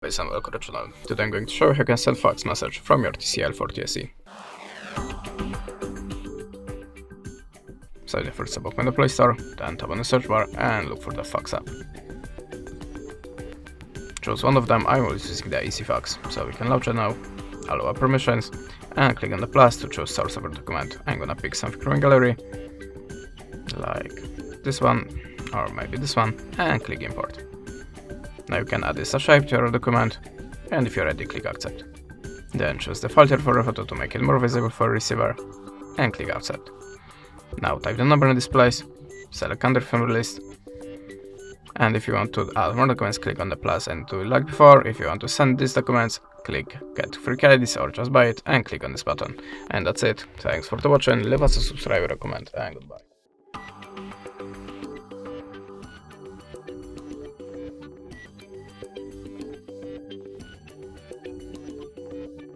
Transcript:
Guys, and welcome to the channel. Today I'm going to show you how you can send fax message from your TCL for TSE. So first of all, open the Play Store, then tap on the search bar and look for the Fax app. Choose one of them. I will be using the Easy Fax, so we can launch it now. Allow permissions and click on the plus to choose source of your document. I'm gonna pick something from my gallery, like this one or maybe this one, and click import. Now you can add this shape to your document, and if you're ready, click accept. Then choose the filter for a photo to make it more visible for a receiver, and click accept. Now type the number in this place, select country from the list, and if you want to add more documents, click on the plus and do it like before. If you want to send these documents, click get free credits or just buy it and click on this button. And that's it. Thanks for watching, leave us a subscribe or a comment, and goodbye.